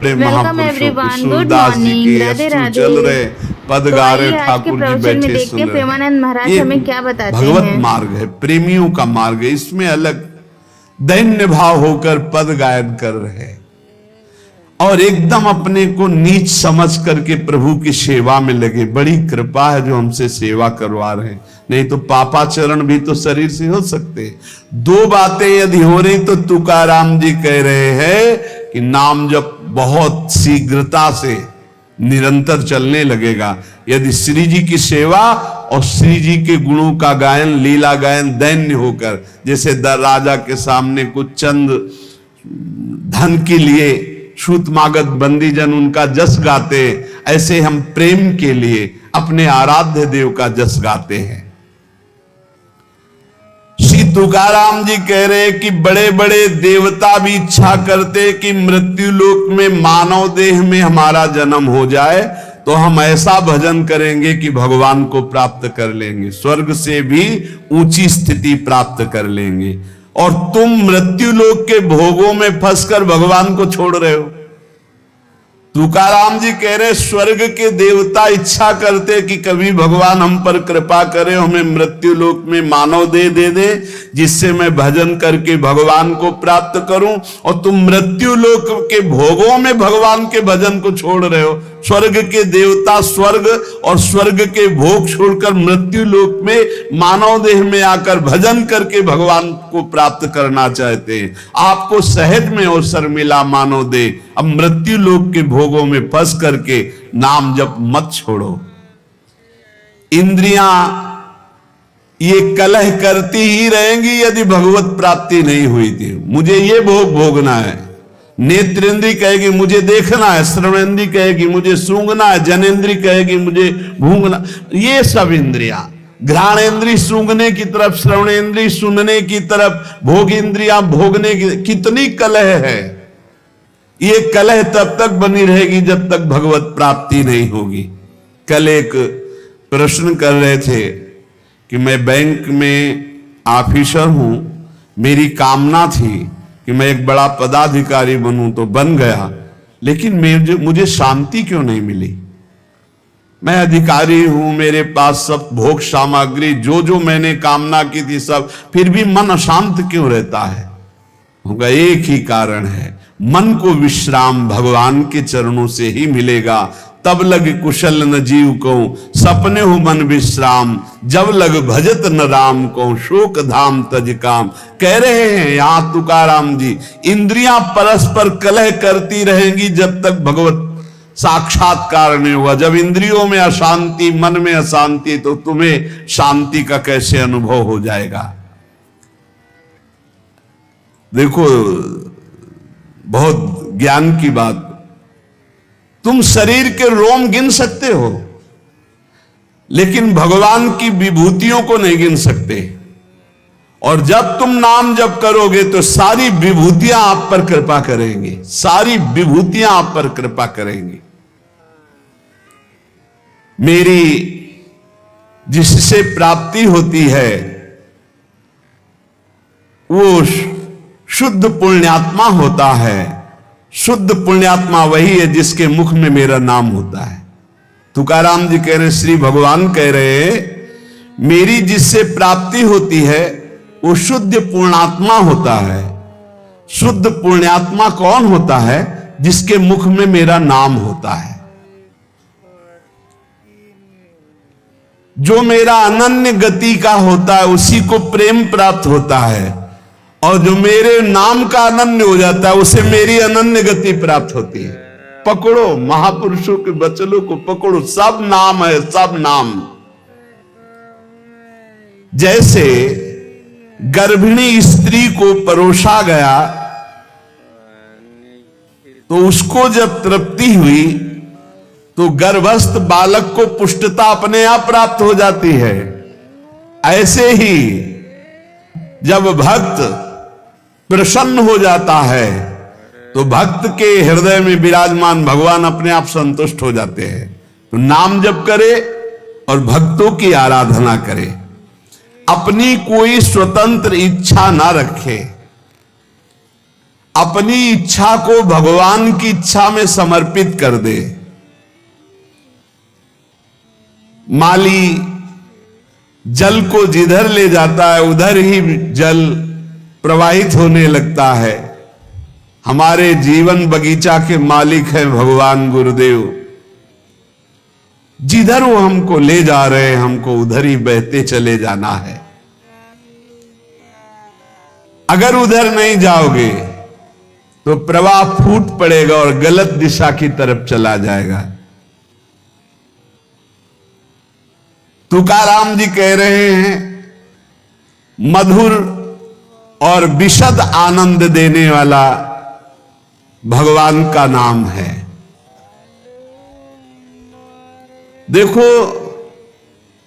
Welcome everyone, good morning, Radhe Radhe. चल रहे पद तो गा रहे आइए आज के ठाकुर जी प्रवचन में बैठे देखते सुन हैं रहे। प्रेमानंद महाराज ये हमें क्या बताते भगवत हैं। मार्ग है, प्रेमियों का मार्ग है। इसमें अलग दैन्य भाव होकर पद गायन कर रहे हैं और एकदम अपने को नीच समझ करके प्रभु की सेवा में लगे। बड़ी कृपा है जो हमसे सेवा करवा रहे हैं, नहीं तो पापाचरण भी तो शरीर से हो सकते। दो बातें यदि हो रही तो तुकाराम जी कह रहे हैं कि नाम जब बहुत शीघ्रता से निरंतर चलने लगेगा, यदि श्री जी की सेवा और श्री जी के गुणों का गायन, लीला गायन दैन्य होकर, जैसे राजा के सामने कुछ चंद धन के लिए छूत मागत बंदी जन उनका जस गाते, ऐसे हम प्रेम के लिए अपने आराध्य देव का जस गाते हैं। श्री तुकाराम जी कह रहे कि बड़े बड़े देवता भी इच्छा करते कि मृत्यु लोक में मानव देह में हमारा जन्म हो जाए तो हम ऐसा भजन करेंगे कि भगवान को प्राप्त कर लेंगे, स्वर्ग से भी ऊंची स्थिति प्राप्त कर लेंगे। और तुम मृत्यु लोक के भोगों में फंसकर भगवान को छोड़ रहे हो। तुकाराम जी कह रहे स्वर्ग के देवता इच्छा करते कि कभी भगवान हम पर कृपा करे, हमें मृत्यु लोक में मानव दे दे जिससे मैं भजन करके भगवान को प्राप्त करूं, और तुम मृत्यु लोक के भोगों में भगवान के भजन को छोड़ रहे हो। स्वर्ग के देवता स्वर्ग और स्वर्ग के भोग छोड़कर मृत्यु लोक में मानव देह में आकर भजन करके भगवान को प्राप्त करना चाहते हैं। आपको सहज में अवसर मिला मानव देह, अब मृत्यु लोक के भोगों में फंस करके नाम जप मत छोड़ो। इंद्रियां ये कलह करती ही रहेंगी यदि भगवत प्राप्ति नहीं हुई थी। मुझे ये भोग भोगना है, नेत्रेंद्री कहेगी मुझे देखना है, श्रवणेंद्री कहेगी मुझे सूंघना है, जनेंद्री कहेगी मुझे भूंगना। ये सब इंद्रियां, घ्राणेंद्री सूंघने की तरफ, श्रवणेंद्री सुनने की तरफ, भोग इंद्रियां भोगने की, कितनी कलह है। ये कलह तब तक बनी रहेगी जब तक भगवत प्राप्ति नहीं होगी। कल एक प्रश्न कर रहे थे कि मैं बैंक में ऑफिसर हूं, मेरी कामना थी कि मैं एक बड़ा पदाधिकारी बनूं, तो बन गया, लेकिन मुझे शांति क्यों नहीं मिली। मैं अधिकारी हूं, मेरे पास सब भोग सामग्री जो जो मैंने कामना की थी सब, फिर भी मन अशांत क्यों रहता है। होगा एक ही कारण है, मन को विश्राम भगवान के चरणों से ही मिलेगा। तब लग कुशल न जीव को सपने हो मन विश्राम, जब लग भजत न राम को शोक धाम तज काम। कह रहे हैं यहां तुकाराम जी, इंद्रियां परस्पर कलह करती रहेंगी जब तक भगवत साक्षात्कार नहीं हुआ। जब इंद्रियों में अशांति, मन में अशांति, तो तुम्हें शांति का कैसे अनुभव हो जाएगा। देखो बहुत ज्ञान की बात, तुम शरीर के रोम गिन सकते हो लेकिन भगवान की विभूतियों को नहीं गिन सकते। और जब तुम नाम जप करोगे तो सारी विभूतियां आप पर कृपा करेंगी, सारी विभूतियां आप पर कृपा करेंगी। मेरी जिससे प्राप्ति होती है वो शुद्ध पुण्यात्मा होता है। शुद्ध पुण्यात्मा वही है जिसके मुख में मेरा नाम होता है। तुकाराम जी कह रहे, श्री भगवान कह रहे, मेरी जिससे प्राप्ति होती है वो शुद्ध पुण्यात्मा होता है। शुद्ध पुण्यात्मा कौन होता है? जिसके मुख में मेरा नाम होता है, जो मेरा अनन्य गति का होता है, उसी को प्रेम प्राप्त होता है। और जो मेरे नाम का अनन्य हो जाता है उसे मेरी अनन्य गति प्राप्त होती है। पकड़ो महापुरुषों के वचनों को, पकड़ो, सब नाम है, सब नाम। जैसे गर्भिणी स्त्री को परोसा गया तो उसको जब तृप्ति हुई तो गर्भस्थ बालक को पुष्टता अपने आप प्राप्त हो जाती है। ऐसे ही जब भक्त प्रसन्न हो जाता है तो भक्त के हृदय में विराजमान भगवान अपने आप संतुष्ट हो जाते हैं। तो नाम जप करे और भक्तों की आराधना करे, अपनी कोई स्वतंत्र इच्छा ना रखे। अपनी इच्छा को भगवान की इच्छा में समर्पित कर दे। माली जल को जिधर ले जाता है उधर ही जल प्रवाहित होने लगता है। हमारे जीवन बगीचा के मालिक हैं भगवान गुरुदेव। जिधर वो हमको ले जा रहे हैं हमको उधर ही बहते चले जाना है। अगर उधर नहीं जाओगे तो प्रवाह फूट पड़ेगा और गलत दिशा की तरफ चला जाएगा। तुकाराम जी कह रहे हैं मधुर और विशद आनंद देने वाला भगवान का नाम है। देखो,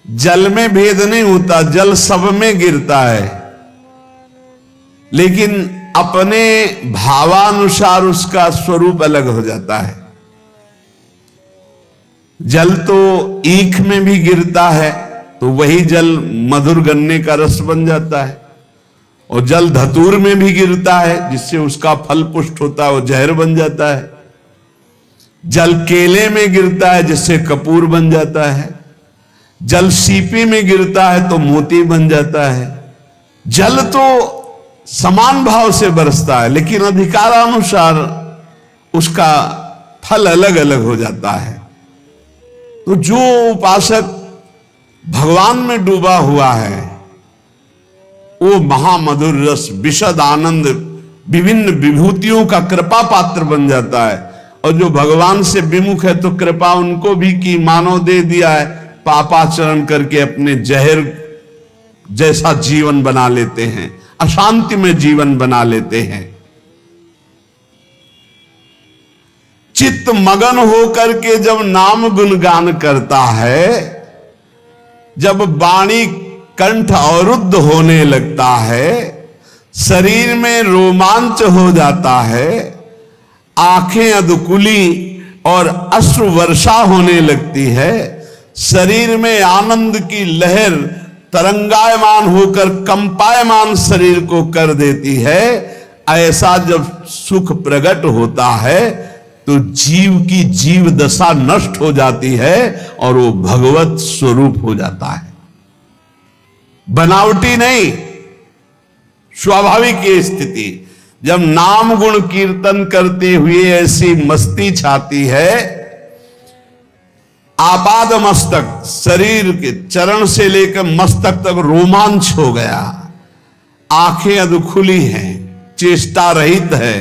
जल में भेद नहीं होता, जल सब में गिरता है, लेकिन अपने भावानुसार उसका स्वरूप अलग हो जाता है। जल तो ईख में भी गिरता है तो वही जल मधुर गन्ने का रस बन जाता है, और जल धतूर में भी गिरता है जिससे उसका फल पुष्ट होता है, वो जहर बन जाता है। जल केले में गिरता है जिससे कपूर बन जाता है। जल सीपी में गिरता है तो मोती बन जाता है। जल तो समान भाव से बरसता है, लेकिन अधिकारानुसार उसका फल अलग अलग हो जाता है। तो जो उपासक भगवान में डूबा हुआ है वो महामधुर रस, विशद आनंद, विभिन्न विभूतियों का कृपा पात्र बन जाता है। और जो भगवान से विमुख है तो कृपा उनको भी की मानव दे दिया है, पापाचरण करके अपने जहर जैसा जीवन बना लेते हैं, अशांति में जीवन बना लेते हैं। चित्त मगन होकर के जब नाम गुणगान करता है, जब वाणी कंठ अवरुद्ध होने लगता है, शरीर में रोमांच हो जाता है, आंखें अधकुली और अश्रु वर्षा होने लगती है, शरीर में आनंद की लहर तरंगायमान होकर कंपायमान शरीर को कर देती है, ऐसा जब सुख प्रकट होता है तो जीव की जीव दशा नष्ट हो जाती है और वो भगवत स्वरूप हो जाता है। बनावटी नहीं, स्वाभाविक ये स्थिति। जब नाम गुण कीर्तन करते हुए ऐसी मस्ती छाती है, आपाद मस्तक, शरीर के चरण से लेकर मस्तक तक रोमांच हो गया, आंखें अधखुली हैं, चेष्टा रहित है,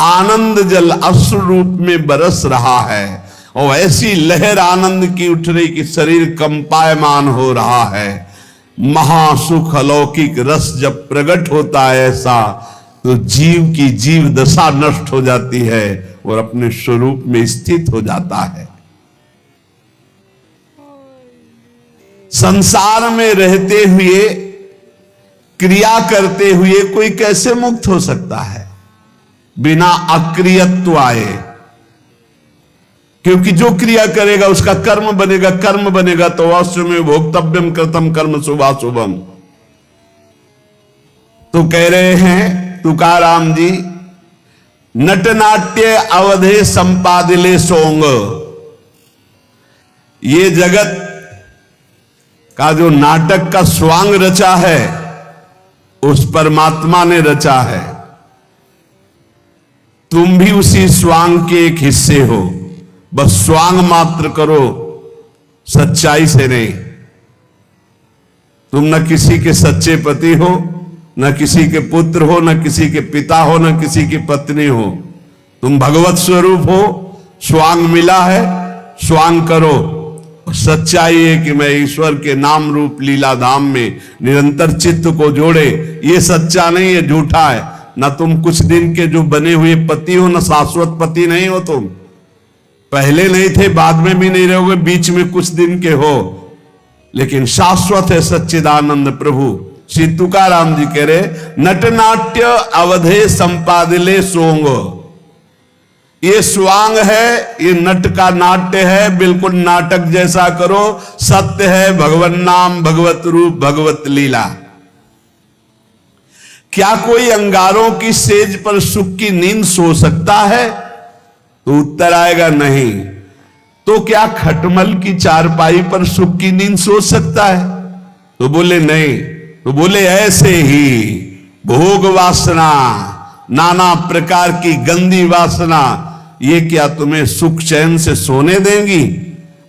आनंद जल अश्रु रूप में बरस रहा है, और ऐसी लहर आनंद की उठ रही कि शरीर कंपायमान हो रहा है। महासुख अलौकिक रस जब प्रकट होता है ऐसा, तो जीव की जीव दशा नष्ट हो जाती है और अपने स्वरूप में स्थित हो जाता है। संसार में रहते हुए, क्रिया करते हुए कोई कैसे मुक्त हो सकता है बिना अक्रियत्व आए? क्योंकि जो क्रिया करेगा उसका कर्म बनेगा, कर्म बनेगा तो अवश्य में भोक्तव्यम कृतम कर्म शुभाशुभम। तो कह रहे हैं तुकाराम जी, नटनाट्य अवधे संपादिले सोंग। ये जगत का जो नाटक का स्वांग रचा है उस परमात्मा ने रचा है। तुम भी उसी स्वांग के एक हिस्से हो, बस स्वांग मात्र करो, सच्चाई से नहीं। तुम न किसी के सच्चे पति हो, न किसी के पुत्र हो, न किसी के पिता हो, न किसी की पत्नी हो। तुम भगवत स्वरूप हो, स्वांग मिला है, स्वांग करो। सच्चाई है कि मैं ईश्वर के नाम रूप लीला धाम में निरंतर चित्त को जोड़े। ये सच्चा नहीं है, झूठा है। ना तुम कुछ दिन के जो बने हुए पति हो, ना शाश्वत पति नहीं हो। तुम पहले नहीं थे, बाद में भी नहीं रहोगे, बीच में कुछ दिन के हो, लेकिन शाश्वत है सच्चिदानंद प्रभु। श्री तुकाराम जी कह रहे, नटनाट्य अवधे संपादिले सोंग। ये स्वांग है, ये नट का नाट्य है, बिल्कुल नाटक जैसा करो। सत्य है भगवत नाम, भगवत रूप, भगवत लीला। क्या कोई अंगारों की सेज पर सुख की नींद सो सकता है? तो उत्तर आएगा नहीं। तो क्या खटमल की चारपाई पर सुख की नींद सो सकता है? तो बोले नहीं। तो बोले ऐसे ही भोग वासना, नाना प्रकार की गंदी वासना, ये क्या तुम्हें सुख चैन से सोने देंगी?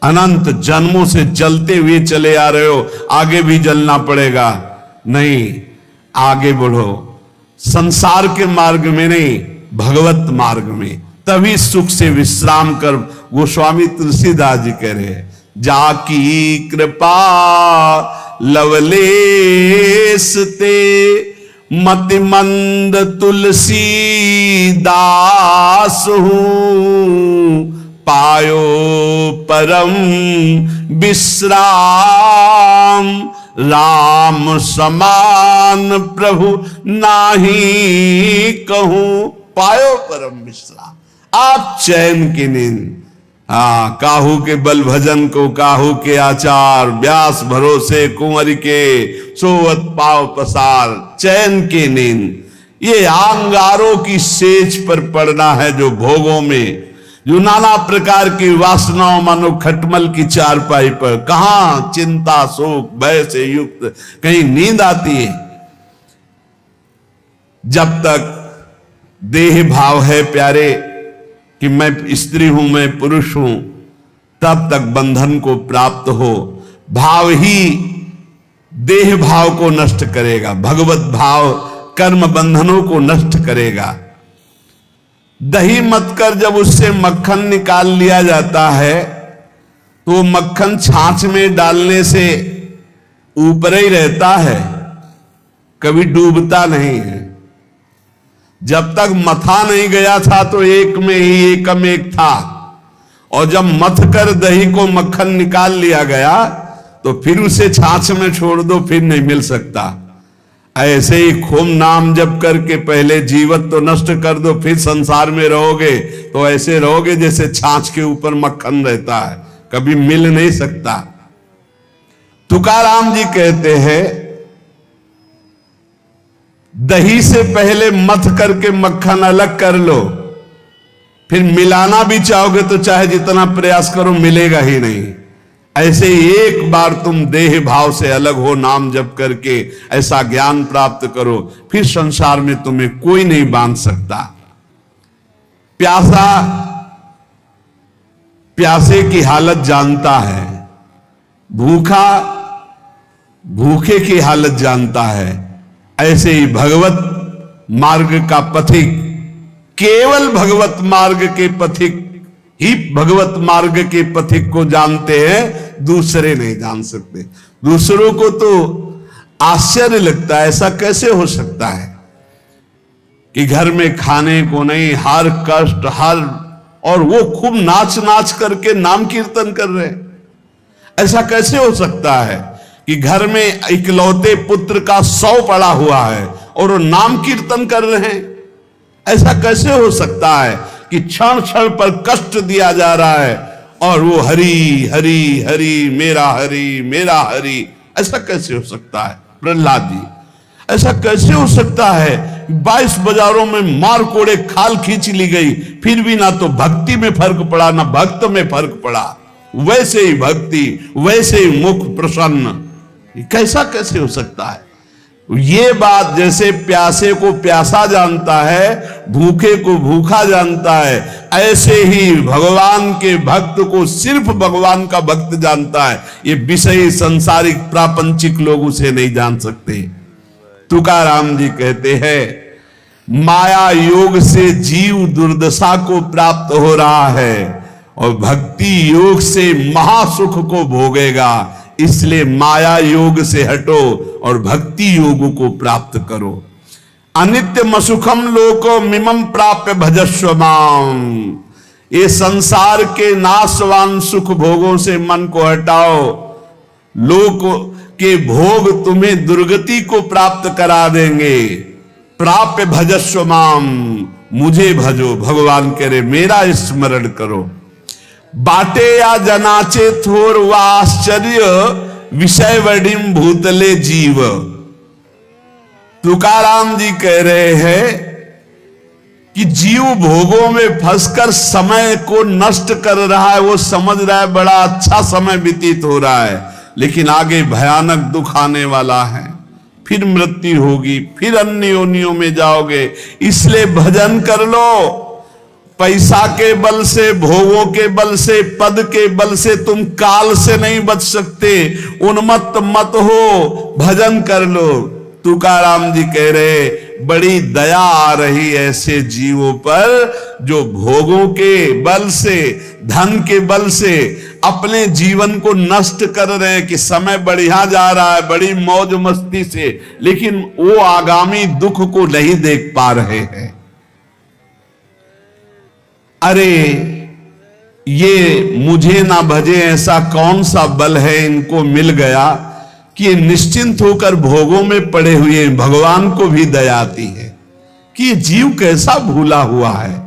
अनंत जन्मों से जलते हुए चले आ रहे हो, आगे भी जलना पड़ेगा। नहीं, आगे बढ़ो, संसार के मार्ग में नहीं, भगवत मार्ग में, तभी सुख से विश्राम कर। गोस्वामी तुलसीदास जी कह रहे हैं, जाकी कृपा लवलेस ते मति मंद तुलसी दास हूं, पायो परम विश्राम, राम समान प्रभु नाही कहूं। पायो परम विश्राम, आप चैन की नींद। काहू के बल भजन को काहू के आचार, व्यास भरोसे कुंवर के सोवत पाव पसार। चैन की नींद ये अंगारों की सेज पर पड़ना है, जो भोगों में, जो नाना प्रकार की वासनाओं, मानो खटमल की चारपाई पर। कहां चिंता शोक भय से युक्त कहीं नींद आती है? जब तक देह भाव है प्यारे कि मैं स्त्री हूं, मैं पुरुष हूं, तब तक बंधन को प्राप्त हो। भाव ही देह भाव को नष्ट करेगा, भगवत भाव कर्म बंधनों को नष्ट करेगा। दही मत कर जब उससे मक्खन निकाल लिया जाता है, तो मक्खन छाछ में डालने से ऊपर ही रहता है, कभी डूबता नहीं है। जब तक मथा नहीं गया था तो एक में ही एकम एक था, और जब मथ कर दही को मक्खन निकाल लिया गया तो फिर उसे छाछ में छोड़ दो, फिर नहीं मिल सकता। ऐसे ही खूब नाम जप करके पहले जीवत तो नष्ट कर दो, फिर संसार में रहोगे तो ऐसे रहोगे जैसे छाछ के ऊपर मक्खन रहता है, कभी मिल नहीं सकता। तुकाराम जी कहते हैं, दही से पहले मथ करके मक्खन अलग कर लो, फिर मिलाना भी चाहोगे तो चाहे जितना प्रयास करो मिलेगा ही नहीं। ऐसे ही एक बार तुम देह भाव से अलग हो, नाम जप करके ऐसा ज्ञान प्राप्त करो, फिर संसार में तुम्हें कोई नहीं बांध सकता। प्यासा प्यासे की हालत जानता है, भूखा भूखे की हालत जानता है। ऐसे ही भगवत मार्ग का पथिक, केवल भगवत मार्ग के पथिक ही भगवत मार्ग के पथिक को जानते हैं, दूसरे नहीं जान सकते। दूसरों को तो आश्चर्य लगता है, ऐसा कैसे हो सकता है कि घर में खाने को नहीं, हर कष्ट हर, और वो खूब नाच नाच करके नाम कीर्तन कर रहे हैं। ऐसा कैसे हो सकता है कि घर में इकलौते पुत्र का 100 पड़ा हुआ है और वो नाम कीर्तन कर रहे हैं? ऐसा कैसे हो सकता है कि क्षण क्षण पर कष्ट दिया जा रहा है और वो हरि हरि हरि मेरा हरि, ऐसा कैसे हो सकता है? प्रहलाद जी, ऐसा कैसे हो सकता है? 22 बाजारों में मार कोड़े खाल खींच ली गई, फिर भी ना तो भक्ति में फर्क पड़ा ना भक्त में फर्क पड़ा। वैसे ही भक्ति, वैसे ही मुख प्रसन्न, कैसा कैसे हो सकता है? ये बात जैसे प्यासे को प्यासा जानता है, भूखे को भूखा जानता है, ऐसे ही भगवान के भक्त को सिर्फ भगवान का भक्त जानता है। ये विषयी सांसारिक प्रापंचिक लोग उसे नहीं जान सकते। तुकाराम जी कहते हैं, माया योग से जीव दुर्दशा को प्राप्त हो रहा है और भक्ति योग से महासुख को भोगेगा। इसलिए माया योग से हटो और भक्ति योग को प्राप्त करो। अनित्य मसुखम लोको मिमम प्राप्य भजस्व माम। ये संसार के नाशवान सुख भोगों से मन को हटाओ। लोक के भोग तुम्हें दुर्गति को प्राप्त करा देंगे। प्राप्य भजस्व माम, मुझे भजो। भगवान कह रहे मेरा स्मरण करो। बाटे या जनाचे थोर व आश्चर्य, विषय वडिम भूतले जीव। तुकाराम जी कह रहे हैं कि जीव भोगों में फंसकर समय को नष्ट कर रहा है। वो समझ रहा है बड़ा अच्छा समय व्यतीत हो रहा है, लेकिन आगे भयानक दुख आने वाला है, फिर मृत्यु होगी, फिर अन्य योनियों में जाओगे। इसलिए भजन कर लो। पैसा के बल से, भोगों के बल से, पद के बल से तुम काल से नहीं बच सकते। उन्मत्त मत हो, भजन कर लो। तुकाराम जी कह रहे बड़ी दया आ रही ऐसे जीवों पर जो भोगों के बल से, धन के बल से अपने जीवन को नष्ट कर रहे हैं कि समय बढ़िया जा रहा है बड़ी मौज मस्ती से, लेकिन वो आगामी दुख को नहीं देख पा रहे हैं। अरे ये मुझे ना भजे ऐसा कौन सा बल है इनको मिल गया कि ये निश्चिंत होकर भोगों में पड़े हुए भगवान को भी दया आती है कि ये जीव कैसा भूला हुआ है।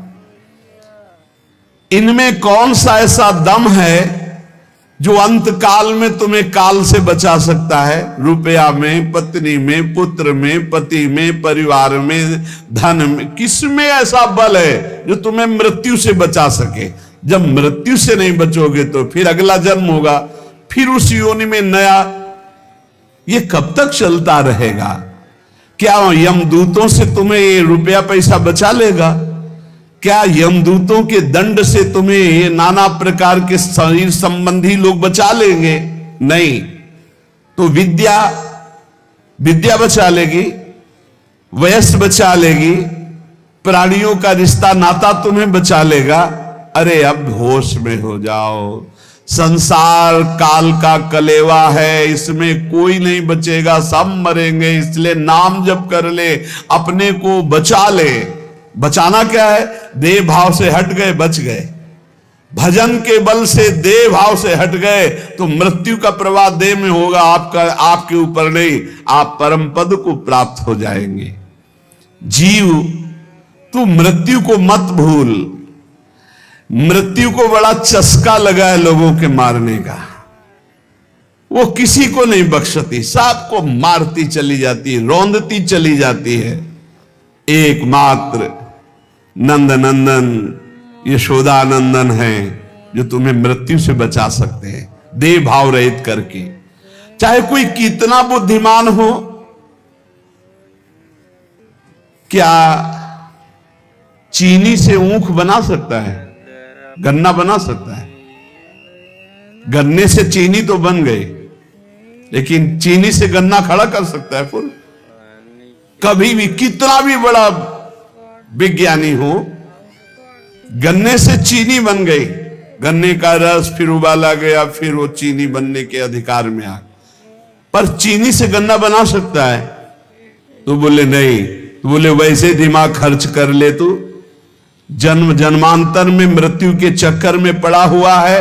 इनमें कौन सा ऐसा दम है जो अंत काल में तुम्हें काल से बचा सकता है। रुपया में, पत्नी में, पुत्र में, पति में, परिवार में, धन में, किसमें ऐसा बल है जो तुम्हें मृत्यु से बचा सके। जब मृत्यु से नहीं बचोगे तो फिर अगला जन्म होगा, फिर उस योनि में नया। ये कब तक चलता रहेगा? क्या यमदूतों से तुम्हें ये रुपया पैसा बचा लेगा? क्या यमदूतों के दंड से तुम्हें ये नाना प्रकार के शरीर संबंधी लोग बचा लेंगे? नहीं। तो विद्या बचा लेगी, वयस्क बचा लेगी, प्राणियों का रिश्ता नाता तुम्हें बचा लेगा। अरे अब होश में हो जाओ। संसार काल का कलेवा है, इसमें कोई नहीं बचेगा, सब मरेंगे। इसलिए नाम जप कर ले, अपने को बचा ले। बचाना क्या है? देह भाव से हट गए, बच गए। भजन के बल से देह भाव से हट गए तो मृत्यु का प्रवाह देह में होगा, आपके ऊपर नहीं। आप परम पद को प्राप्त हो जाएंगे। जीव तू मृत्यु को मत भूल। मृत्यु को बड़ा चस्का लगा है लोगों के मारने का। वो किसी को नहीं बख्शती, सबको मारती चली जाती है, रौंदती चली जाती है। एकमात्र नंद नंदन यशोदा नंदन है जो तुम्हें मृत्यु से बचा सकते हैं, देह भाव रहित करके। चाहे कोई कितना बुद्धिमान हो, क्या चीनी से ऊख बना सकता है? गन्ना बना सकता है? गन्ने से चीनी तो बन गई, लेकिन चीनी से गन्ना खड़ा कर सकता है फुल? कभी भी, कितना भी बड़ा विज्ञानी हो, गन्ने से चीनी बन गई, गन्ने का रस फिर उबाला गया, फिर वो चीनी बनने के अधिकार में आ। पर चीनी से गन्ना बना सकता है? तो बोले नहीं। तो बोले वैसे दिमाग खर्च कर ले, तू जन्म जन्मांतर में मृत्यु के चक्कर में पड़ा हुआ है।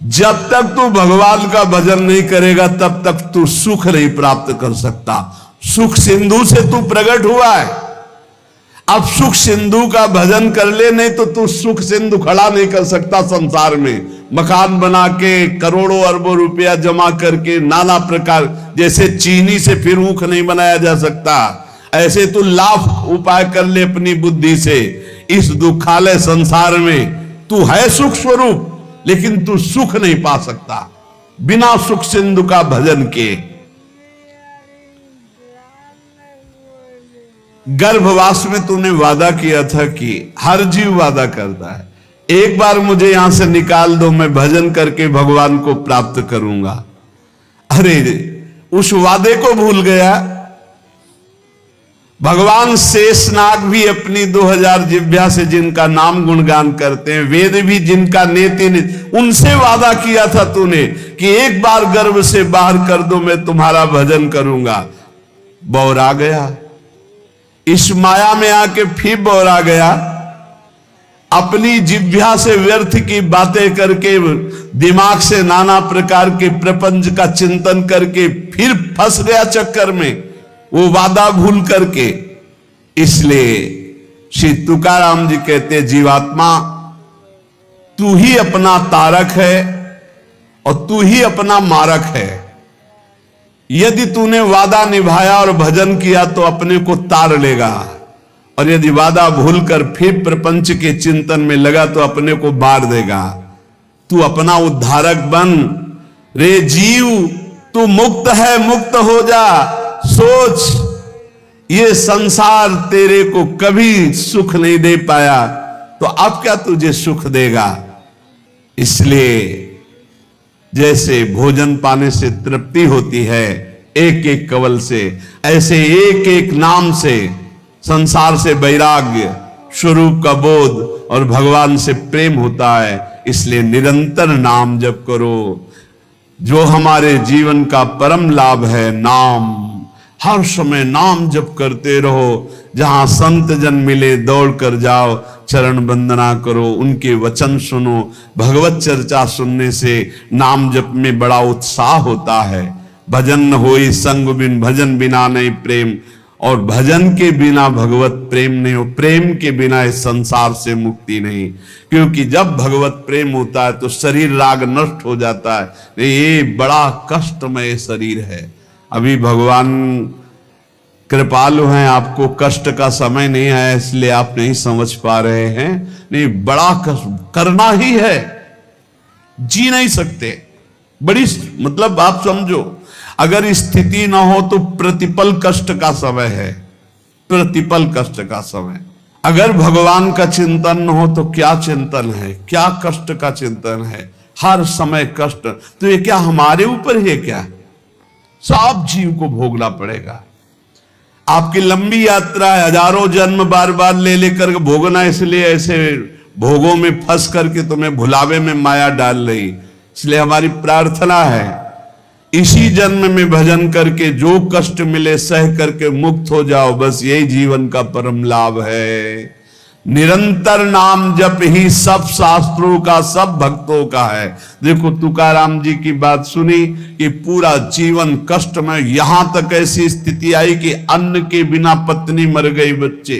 जब तक तू भगवान का भजन नहीं करेगा तब तक तू सुख नहीं प्राप्त कर सकता। सुख सिंधु से तू प्रकट हुआ है, अब सुख सिंधु का भजन कर ले, नहीं तो तू सुख सिंधु खड़ा नहीं कर सकता संसार में। मकान बना के करोड़ों अरबों रुपया जमा करके नाना प्रकार, जैसे चीनी से फिर ऊख नहीं बनाया जा सकता, ऐसे तू लाख उपाय कर ले अपनी बुद्धि से। इस दुखालय संसार में तू है सुख स्वरूप, लेकिन तू सुख नहीं पा सकता बिना सुख सिंधु का भजन के। गर्भवास में तूने वादा किया था कि हर जीव वादा करता है, एक बार मुझे यहां से निकाल दो, मैं भजन करके भगवान को प्राप्त करूंगा। अरे उस वादे को भूल गया। भगवान शेषनाग भी अपनी 2000 जिह्वा से जिनका नाम गुणगान करते हैं, वेद भी जिनका नेति, उनसे वादा किया था तूने कि एक बार गर्भ से बाहर कर दो, मैं तुम्हारा भजन करूंगा। बौरा गया, इस माया में आके फिर बौरा गया। अपनी जिह्वा से व्यर्थ की बातें करके, दिमाग से नाना प्रकार के प्रपंच का चिंतन करके फिर फंस गया चक्कर में, वो वादा भूल करके। इसलिए श्री तुकाराम जी कहते, जीवात्मा तू ही अपना तारक है और तू ही अपना मारक है। यदि तूने वादा निभाया और भजन किया तो अपने को तार लेगा, और यदि वादा भूलकर फिर प्रपंच के चिंतन में लगा तो अपने को मार देगा। तू अपना उद्धारक बन रे जीव, तू मुक्त है, मुक्त हो जा। सोच, ये संसार तेरे को कभी सुख नहीं दे पाया, तो अब क्या तुझे सुख देगा। इसलिए जैसे भोजन पाने से तृप्ति होती है एक एक कवल से, ऐसे एक एक नाम से संसार से वैराग्य, स्वरूप का बोध और भगवान से प्रेम होता है। इसलिए निरंतर नाम जप करो। जो हमारे जीवन का परम लाभ है नाम, हर समय नाम जप करते रहो। जहां संत जन मिले दौड़ कर जाओ, चरण वंदना करो, उनके वचन सुनो। भगवत चर्चा सुनने से नाम जप में बड़ा उत्साह होता है। भजन न होई संग बिन, भजन बिना नहीं प्रेम, और भजन के बिना भगवत प्रेम नहीं हो। प्रेम के बिना इस संसार से मुक्ति नहीं, क्योंकि जब भगवत प्रेम होता है तो शरीर राग नष्ट हो जाता है। ये बड़ा कष्टमय शरीर है। अभी भगवान कृपालु हैं, आपको कष्ट का समय नहीं है, इसलिए आप नहीं समझ पा रहे हैं। नहीं, बड़ा कष्ट करना ही है, जी नहीं सकते। बड़ी मतलब आप समझो, अगर स्थिति ना हो तो प्रतिपल कष्ट का समय है, प्रतिपल कष्ट का समय। अगर भगवान का चिंतन न हो तो क्या चिंतन है, क्या कष्ट का चिंतन है। हर समय कष्ट, तो ये क्या हमारे ऊपर है क्या, सब जीव को भोगना पड़ेगा। आपकी लंबी यात्रा है, हजारों जन्म बार बार ले लेकर भोगना, इसलिए ऐसे भोगों में फंस करके तुम्हें भुलावे में माया डाल रही। इसलिए हमारी प्रार्थना है, इसी जन्म में भजन करके जो कष्ट मिले सह करके मुक्त हो जाओ। बस यही जीवन का परम लाभ है। निरंतर नाम जप ही सब शास्त्रों का, सब भक्तों का है। देखो तुकाराम जी की बात सुनी कि पूरा जीवन कष्ट में, यहां तक ऐसी स्थिति आई कि अन्न के बिना पत्नी मर गई, बच्चे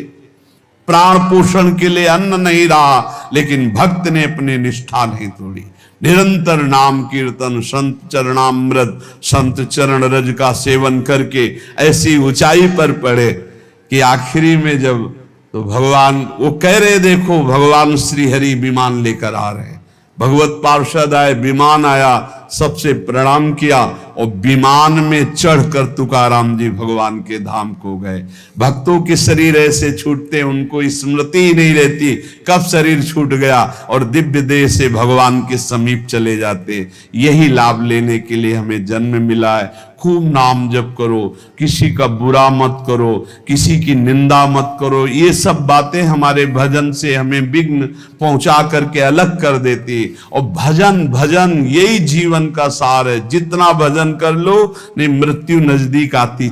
प्राण पोषण के लिए अन्न नहीं रहा, लेकिन भक्त ने अपनी निष्ठा नहीं तोड़ी। निरंतर नाम कीर्तन, संत चरणामृत, संत चरण रज का सेवन करके ऐसी ऊंचाई पर पड़े कि आखिरी में जब तो भगवान वो कह रहे, देखो भगवान श्री हरि विमान लेकर आ रहे हैं। भगवत पार्षद आए, विमान आया, सबसे प्रणाम किया और विमान में चढ़कर तुकाराम जी भगवान के धाम को गए। भक्तों के शरीर ऐसे छूटते, उनको स्मृति ही नहीं रहती कब शरीर छूट गया, और दिव्य देह से भगवान के समीप चले जाते। यही लाभ लेने के लिए हमें जन्म मिला है। खूब नाम जप करो, किसी का बुरा मत करो, किसी की निंदा मत करो। ये सब बातें हमारे भजन से हमें विघ्न पहुंचा करके अलग कर देती। और भजन भजन यही जीवन का सार है। जितना भजन कर लो, नहीं मृत्यु नजदीक आती